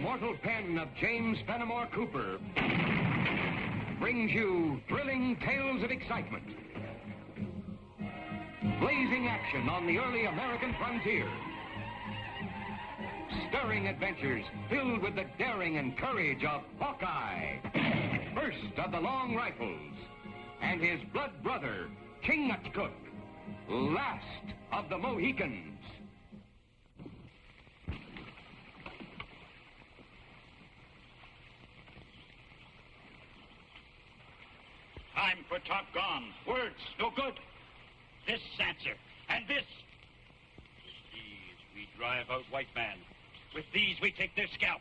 immortal pen of James Fenimore Cooper brings you thrilling tales of excitement, blazing action on the early American frontier, stirring adventures filled with the daring and courage of Hawkeye, first of the Long Rifles, and his blood brother, Chingachgook, last of the Mohicans. Time for talk gone. Words, no good. This answer, and this. With these, we drive out white man. With these, we take their scalp.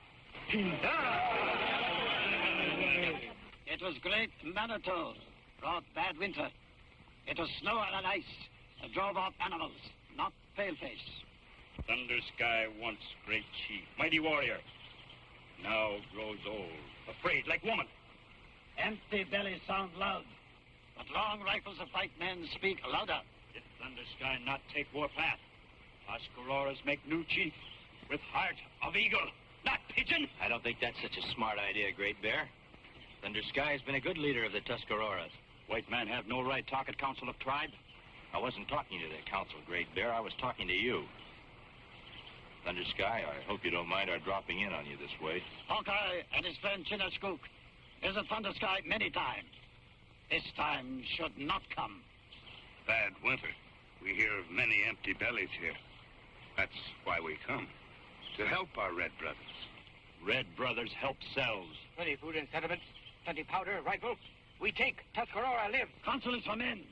It was great Manitou, brought bad winter. It was snow and ice that drove off animals, not paleface. Thunder Sky once great chief, mighty warrior. Now grows old, afraid like woman. Empty bellies sound loud, but long rifles of white men speak louder. Did Thunder Sky not take warpath? Tuscaroras make new chief with heart of eagle, not pigeon. I don't think that's such a smart idea, Great Bear. Thunder Sky has been a good leader of the Tuscaroras. White men have no right talk at council of tribe. I wasn't talking to the council, Great Bear. I was talking to you. Thunder Sky, I hope you don't mind our dropping in on you this way. Hawkeye and his friend Chingachgook is a Thunder Sky many times. This time should not come. Bad winter. We hear of many empty bellies here. That's why we come. To help our red brothers. Red brothers help selves. Plenty food and settlement, plenty powder, rifle. We take Tuscarora live. Council is for men,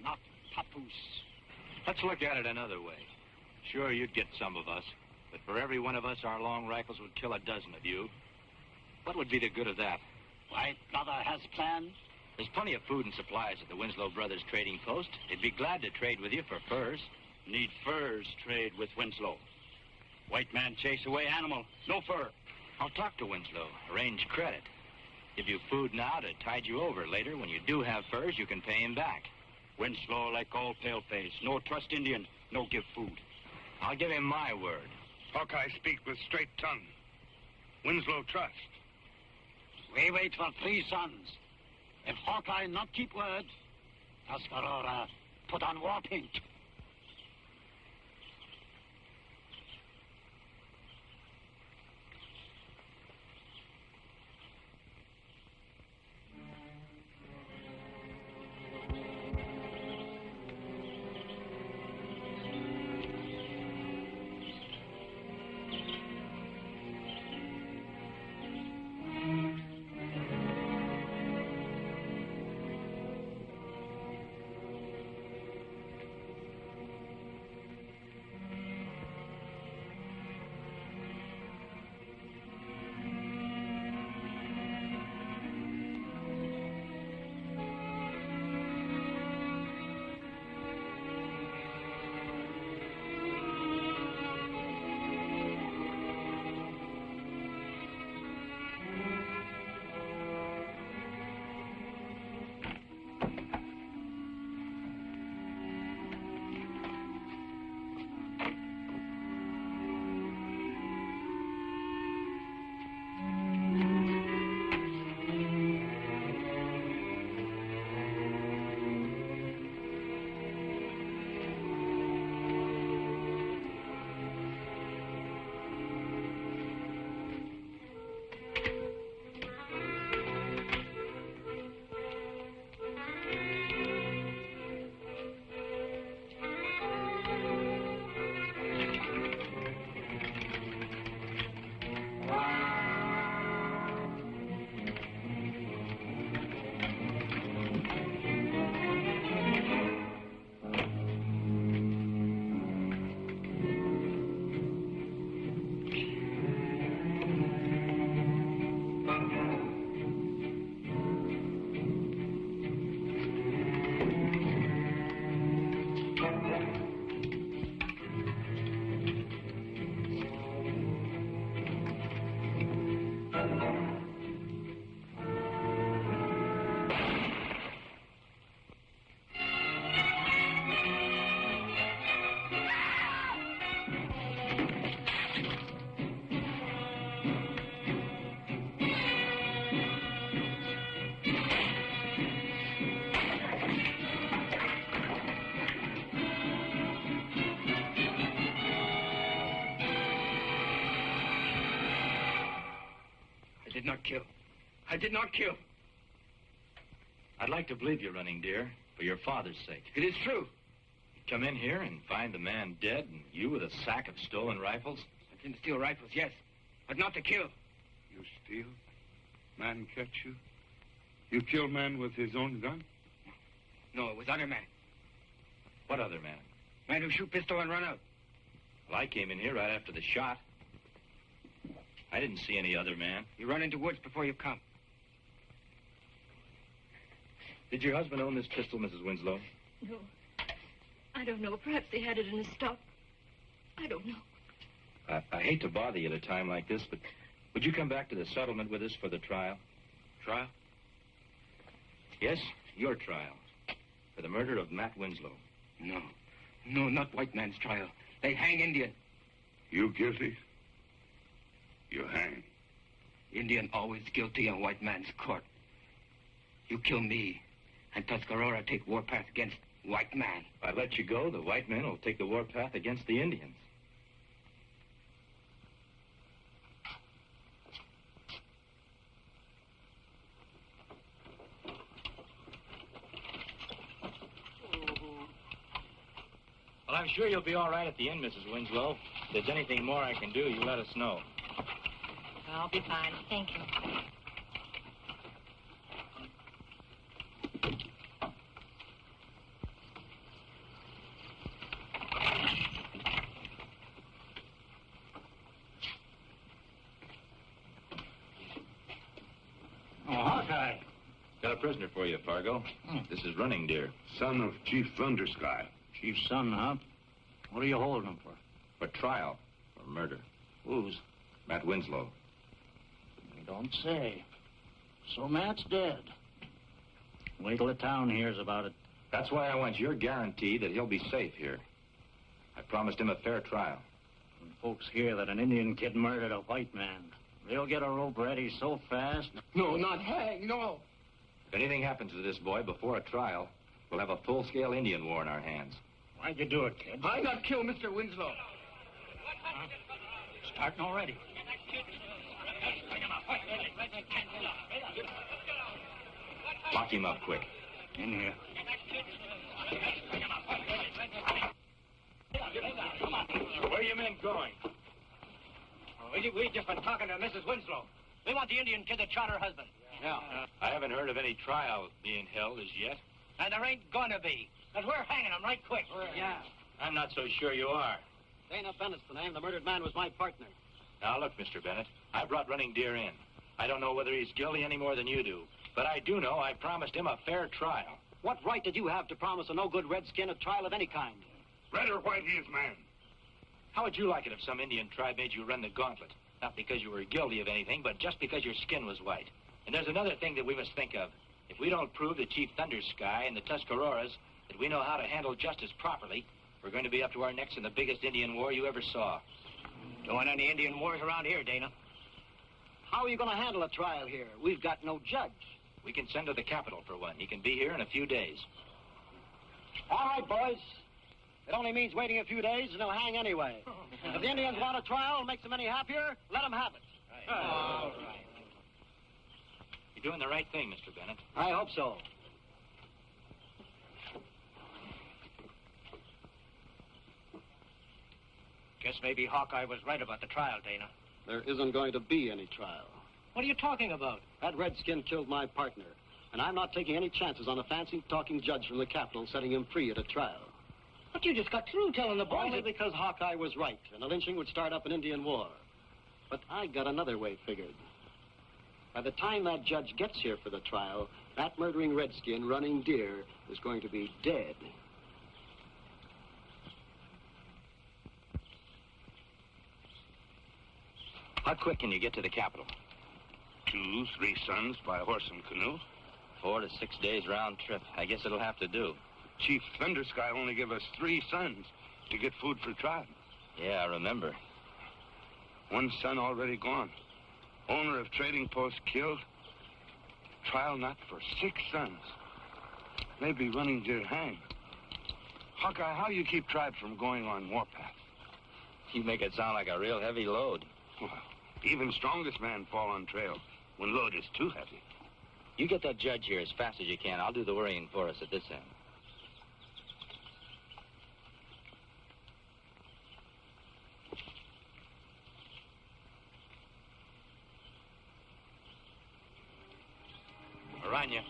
not papoose. Let's look at it another way. Sure, you'd get some of us, but for every one of us, our long rifles would kill a dozen of you. What would be the good of that? White brother has plan. There's plenty of food and supplies at the Winslow Brothers trading post. They'd be glad to trade with you for furs. Need furs, trade with Winslow. White man chase away animal, no fur. I'll talk to Winslow, arrange credit. Give you food now to tide you over later. When you do have furs, you can pay him back. Winslow like all paleface. No trust Indian, no give food. I'll give him my word. Hawkeye speak with straight tongue. Winslow trust. We wait for 3 sons. If Hawkeye not keep word, Tuscarora put on war paint. not kill. I did not kill. I'd like to believe you, Running Deer, for your father's sake. It is true. You come in here and find the man dead, and you with a sack of stolen rifles? I didn't steal rifles, yes, but not to kill. You steal? Man catch you? You kill man with his own gun? No, it was other man. What other man? Man who shoot pistol and run out. Well, I came in here right after the shot. I didn't see any other man. You run into woods before you come. Did your husband own this pistol, Mrs. Winslow? No. I don't know. Perhaps they had it in a stock. I don't know. I hate to bother you at a time like this, but would you come back to the settlement with us for the trial? Trial? Yes, your trial. For the murder of Matt Winslow. No. No, not white man's trial. They hang Indian. You guilty? You hang. Indian always guilty in white man's court. You kill me, and Tuscarora take warpath against white man. If I let you go, the white men will take the warpath against the Indians. Well, I'm sure you'll be all right at the end, Mrs. Winslow. If there's anything more I can do, you let us know. I'll be fine. Thank you. Oh, Hawkeye. Got a prisoner for you, Fargo. This is Running Deer. Son of Chief Thundersky. Chief's son, huh? What are you holding him for? For trial. For murder. Whose? Matt Winslow. You don't say. So Matt's dead. Wait till the town hears about it. That's why I want your guarantee that he'll be safe here. I promised him a fair trial. When folks hear that an Indian kid murdered a white man, they'll get a rope ready so fast. No, not hang, no. If anything happens to this boy before a trial, we'll have a full-scale Indian war in our hands. Why'd you do it, kid? I not kill Mr. Winslow. Starting already. Lock him up quick. In here. Where are you men going? We just been talking to Mrs. Winslow. We want the Indian kid that shot her husband. Yeah. I haven't heard of any trial being held as yet. And there ain't gonna be. Because we're hanging him right quick. Yeah. I'm not so sure you are. Dana Bennett's the name. The murdered man was my partner. Now, look, Mr. Bennett, I brought Running Deer in. I don't know whether he's guilty any more than you do. But I do know I promised him a fair trial. What right did you have to promise a no-good redskin a trial of any kind? Red or white, he is man. How would you like it if some Indian tribe made you run the gauntlet? Not because you were guilty of anything, but just because your skin was white. And there's another thing that we must think of. If we don't prove to Chief Thundersky and the Tuscaroras that we know how to handle justice properly, we're going to be up to our necks in the biggest Indian war you ever saw. Don't want any Indian wars around here, Dana. How are you going to handle a trial here? We've got no judge. We can send to the capital for one. He can be here in a few days. All right, boys. It only means waiting a few days and he'll hang anyway. If the Indians want a trial and makes them any happier, let them have it. Right. All right. You're doing the right thing, Mr. Bennett. I hope so. Guess maybe Hawkeye was right about the trial, Dana. There isn't going to be any trial. What are you talking about? That redskin killed my partner, and I'm not taking any chances on a fancy-talking judge from the capital setting him free at a trial. But you just got through telling the boys Only because Hawkeye was right, and the lynching would start up an Indian war. But I got another way figured. By the time that judge gets here for the trial, that murdering redskin, Running Deer, is going to be dead. How quick can you get to the capital? 2, 3 sons by horse and canoe. 4 to 6 days round trip. I guess it'll have to do. Chief Thundersky only gave us 3 sons to get food for tribe. Yeah, I remember. 1 son already gone. Owner of trading post killed. Trial not for 6 sons. Maybe Running Deer hang. Hawkeye, how you keep tribe from going on warpath? You make it sound like a real heavy load. Well, even strongest man fall on trail. One load is too heavy. You get that judge here as fast as you can. I'll do the worrying for us at this end. Aranya.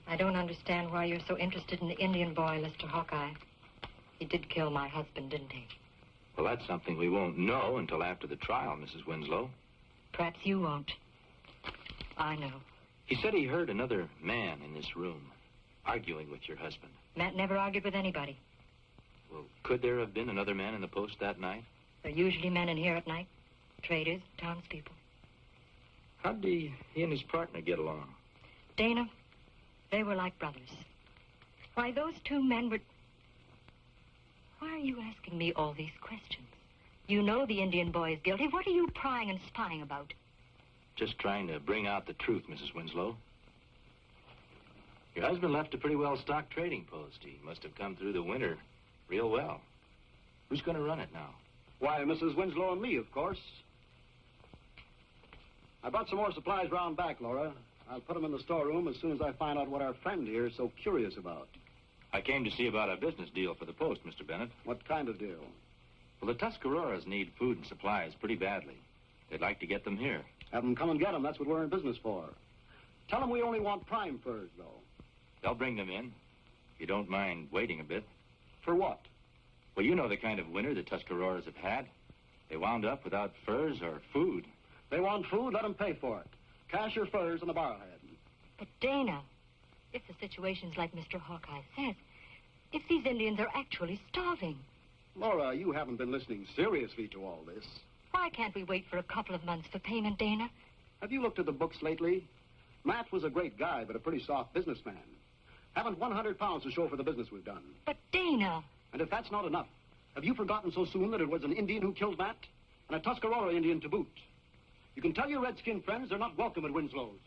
I don't understand why you're so interested in the Indian boy, Mr. Hawkeye. He did kill my husband, didn't he? Well, that's something we won't know until after the trial, Mrs. Winslow. Perhaps you won't. I know. He said he heard another man in this room arguing with your husband. Matt never argued with anybody. Well, could there have been another man in the post that night? There are usually men in here at night. Traders, townspeople. How did he and his partner get along? Dana, they were like brothers. Why, those two men were... Why are you asking me all these questions? You know the Indian boy is guilty. What are you prying and spying about? Just trying to bring out the truth, Mrs. Winslow. Your husband left a pretty well-stocked trading post. He must have come through the winter real well. Who's going to run it now? Why, Mrs. Winslow and me, of course. I brought some more supplies round back, Laura. I'll put them in the storeroom as soon as I find out what our friend here is so curious about. I came to see about a business deal for the post, Mr. Bennett. What kind of deal? Well, the Tuscaroras need food and supplies pretty badly. They'd like to get them here. Have them come and get them. That's what we're in business for. Tell them we only want prime furs, though. They'll bring them in, if you don't mind waiting a bit. For what? Well, you know the kind of winter the Tuscaroras have had. They wound up without furs or food. They want food, let them pay for it. Cash or furs on the barrelhead. But Dana, if the situation's like Mr. Hawkeye says, if these Indians are actually starving... Laura, you haven't been listening seriously to all this. Why can't we wait for a couple of months for payment, Dana? Have you looked at the books lately? Matt was a great guy, but a pretty soft businessman. Haven't 100 pounds to show for the business we've done. But Dana... And if that's not enough, have you forgotten so soon that it was an Indian who killed Matt? And a Tuscarora Indian to boot? You can tell your redskin friends they're not welcome at Winslow's.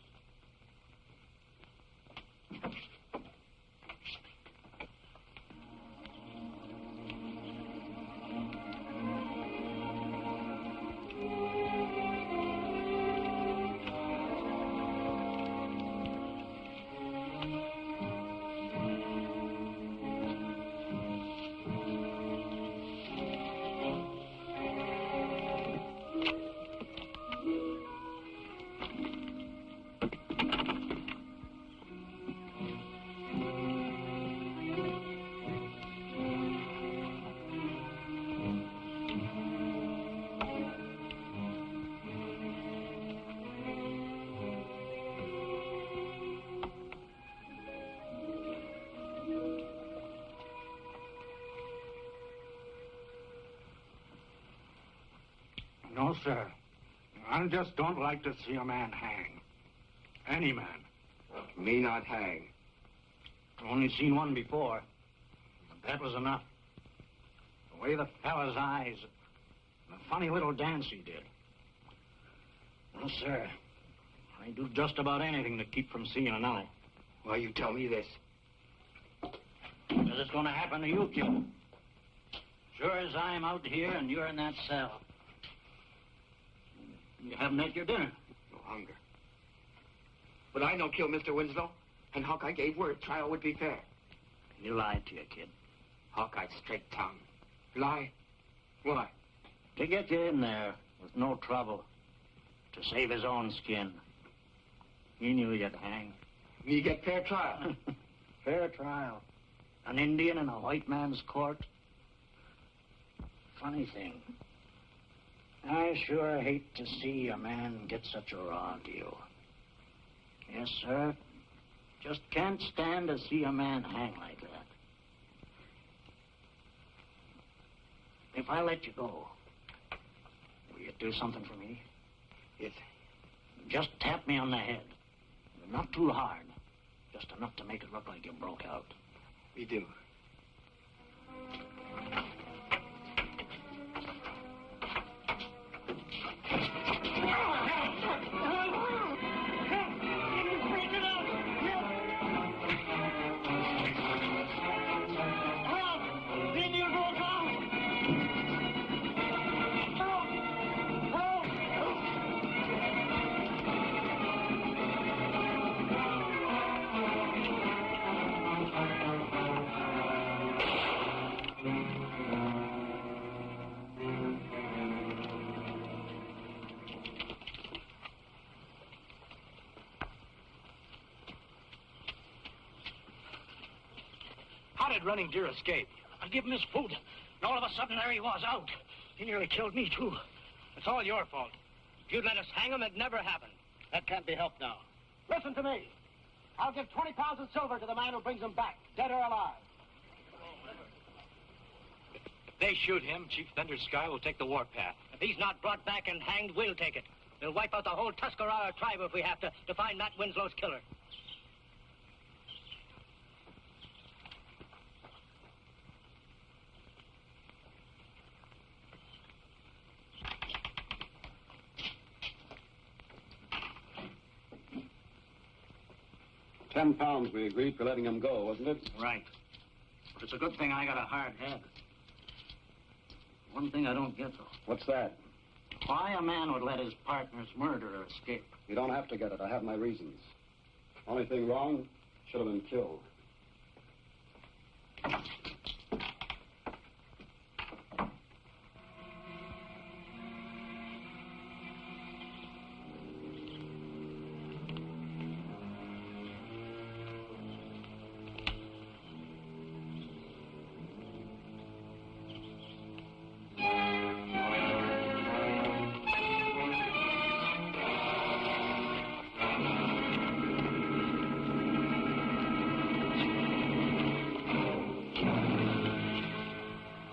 No, sir. I just don't like to see a man hang. Any man. Me not hang. Only seen one before. But that was enough. The way the fella's eyes, the funny little dance he did. No, sir. I do just about anything to keep from seeing another. Why you tell me this? Because it's going to happen to you, kid. Sure as I'm out here and you're in that cell. You haven't had your dinner. No hunger. But I don't kill Mr. Winslow, and Hawkeye gave word trial would be fair. You lied to your kid. Hawkeye's straight tongue. Lie? Why? To get you in there with no trouble. To save his own skin. He knew you'd hang. Me get fair trial. Fair trial. An Indian in a white man's court. Funny thing. I sure hate to see a man get such a raw deal. Yes, sir. Just can't stand to see a man hang like that. If I let you go, will you do something for me? Yes. Just tap me on the head. Not too hard. Just enough to make it look like you broke out. We do. did Running Deer escape? I give him his food, and all of a sudden, there he was, out. He nearly killed me, too. It's all your fault. If you'd let us hang him, it'd never happen. That can't be helped now. Listen to me. I'll give 20 pounds of silver to the man who brings him back, dead or alive. If they shoot him, Chief Thunder Sky will take the warpath. If he's not brought back and hanged, we'll take it. We'll wipe out the whole Tuscarora tribe if we have to find Matt Winslow's killer. £10 we agreed for letting him go, wasn't it? Right. But it's a good thing I got a hard head. One thing I don't get, though. What's that? Why a man would let his partner's murderer escape? You don't have to get it. I have my reasons. Only thing wrong, should have been killed.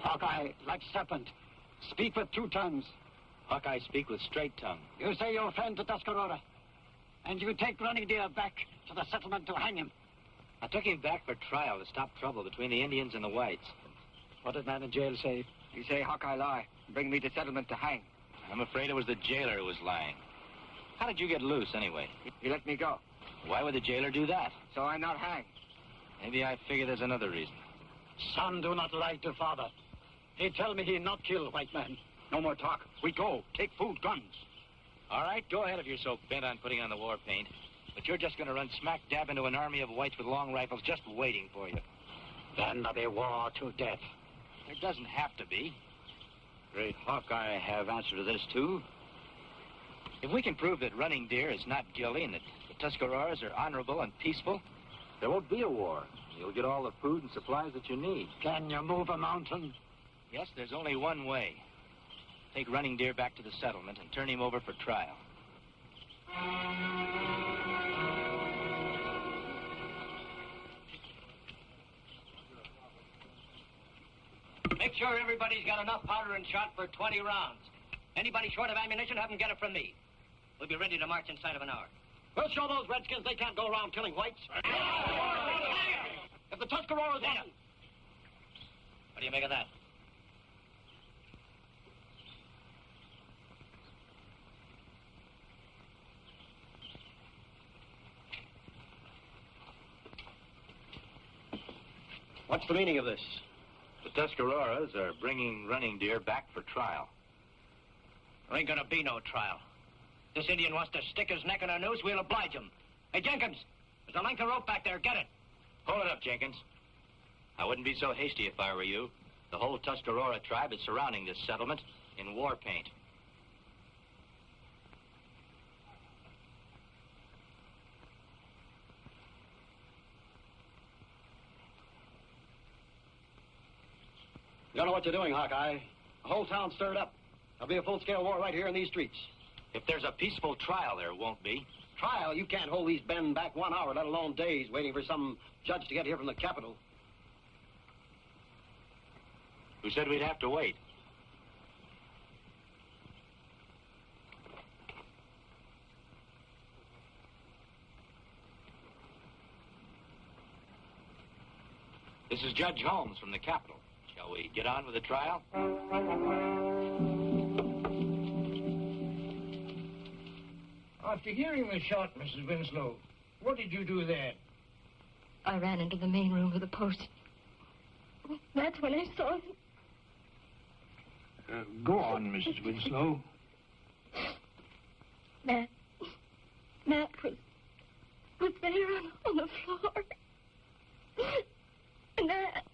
Hawkeye, like serpent, speak with two tongues. Hawkeye speak with straight tongue. You say you're a friend to Tuscarora, and you take Running Deer back to the settlement to hang him. I took him back for trial to stop trouble between the Indians and the whites. What did man in jail say? He say Hawkeye lie. Bring me to settlement to hang. I'm afraid it was the jailer who was lying. How did you get loose, anyway? He let me go. Why would the jailer do that? So I not hang. Maybe I figure there's another reason. Son, do not lie to father. He tell me he not kill white man. No more talk. We go. Take food, guns. All right, go ahead if you're so bent on putting on the war paint. But you're just going to run smack dab into an army of whites with long rifles just waiting for you. Then there'll be war to death. There doesn't have to be. Great Hawkeye have answer to this, too. If we can prove that Running Deer is not guilty and that the Tuscaroras are honorable and peaceful, there won't be a war. You'll get all the food and supplies that you need. Can you move a mountain? Yes, there's only one way. Take Running Deer back to the settlement and turn him over for trial. Make sure everybody's got enough powder and shot for 20 rounds. Anybody short of ammunition, have them get it from me. We'll be ready to march inside of an hour. We'll show those redskins they can't go around killing whites. If the Tuscaroras want them. What do you make of that? What's the meaning of this? The Tuscaroras are bringing Running Deer back for trial. There ain't gonna be no trial. This Indian wants to stick his neck in our noose, we'll oblige him. Hey, Jenkins, there's a length of rope back there. Get it. Hold it up, Jenkins. I wouldn't be so hasty if I were you. The whole Tuscarora tribe is surrounding this settlement in war paint. You don't know what you're doing, Hawkeye. The whole town's stirred up. There'll be a full-scale war right here in these streets. If there's a peaceful trial, there won't be. Trial? You can't hold these men back 1 hour, let alone days, waiting for some judge to get here from the capital. Who said we'd have to wait? This is Judge Holmes from the capital. Shall we get on with the trial? After hearing the shot, Mrs. Winslow, what did you do then? I ran into the main room of the post. That's when I saw him. Go on, Mrs. Winslow. Matt was there on the floor. And that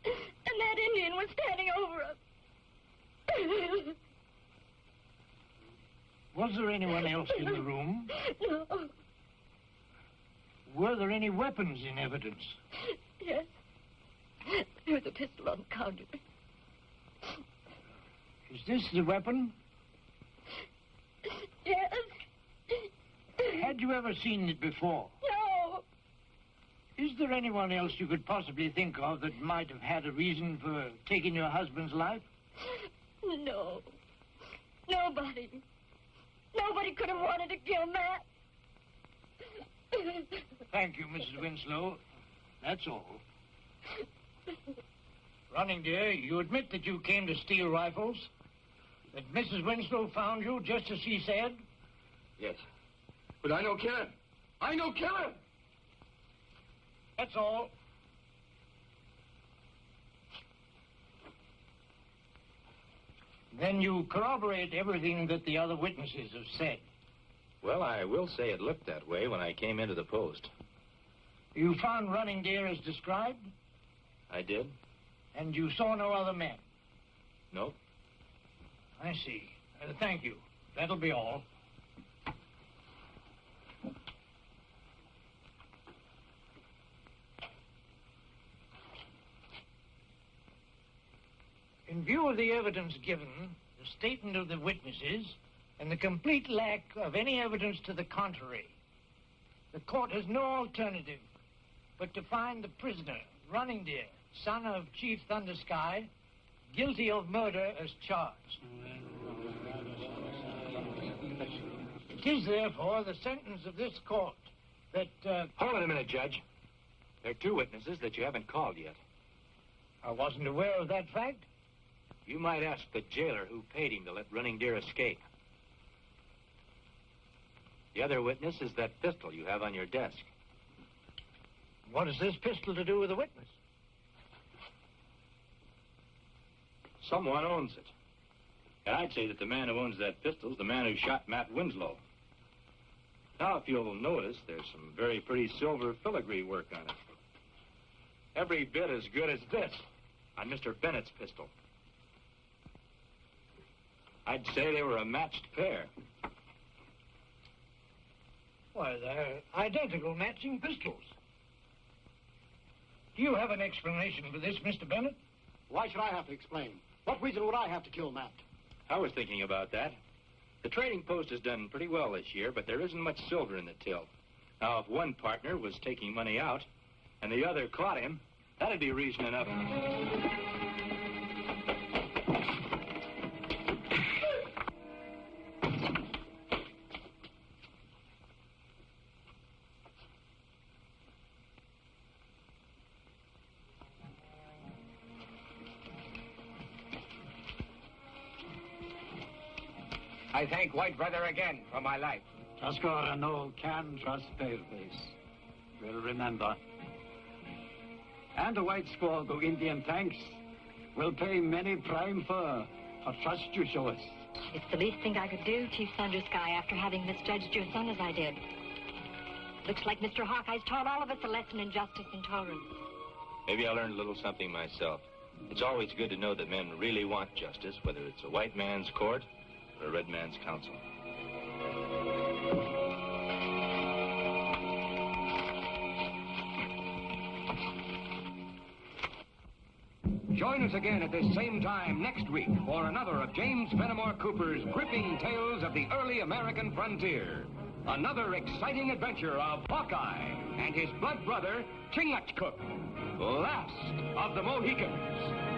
Indian was standing over us. Was there anyone else in the room? No. Were there any weapons in evidence? Yes. There's a pistol on the counter. Is this the weapon? Yes. Had you ever seen it before? No. Is there anyone else you could possibly think of that might have had a reason for taking your husband's life? No. Nobody. Nobody could have wanted to kill Matt. Thank you, Mrs. Winslow. That's all. Running Deer, you admit that you came to steal rifles? That Mrs. Winslow found you just as she said? Yes. But I no kill him. I no kill him. That's all. Then you corroborate everything that the other witnesses have said. Well, I will say it looked that way when I came into the post. You found Running Deer as described? I did? And you saw no other men? Nope. I see. Thank you. That'll be all. In view of the evidence given, the statement of the witnesses, and the complete lack of any evidence to the contrary, the court has no alternative but to find the prisoner, Running Deer, son of Chief Thundersky, guilty of murder as charged. It is, therefore, the sentence of this court that... Hold on a minute, Judge. There are two witnesses that you haven't called yet. I wasn't aware of that fact. You might ask the jailer who paid him to let Running Deer escape. The other witness is that pistol you have on your desk. What has this pistol to do with the witness? Someone owns it. And I'd say that the man who owns that pistol is the man who shot Matt Winslow. Now, if you'll notice, there's some very pretty silver filigree work on it. Every bit as good as this on Mr. Bennett's pistol. I'd say they were a matched pair. Why, they're identical matching pistols. Do you have an explanation for this, Mr. Bennett? Why should I have to explain? What reason would I have to kill Matt? I was thinking about that. The trading post has done pretty well this year, but there isn't much silver in the till. Now, if one partner was taking money out and the other caught him, that'd be reason enough. I thank White Brother again for my life. Tuscarora no can trust paleface. Will remember. And the white squad of Indian tanks will pay many prime for trust you show us. It's the least thing I could do, Chief Thundersky, after having misjudged your son as I did. Looks like Mr. Hawkeye's taught all of us a lesson in justice and tolerance. Maybe I learned a little something myself. It's always good to know that men really want justice, whether it's a white man's court or a red man's council. Join us again at this same time next week for another of James Fenimore Cooper's gripping tales of the early American frontier. Another exciting adventure of Hawkeye and his blood brother, Chingachgook, last of the Mohicans.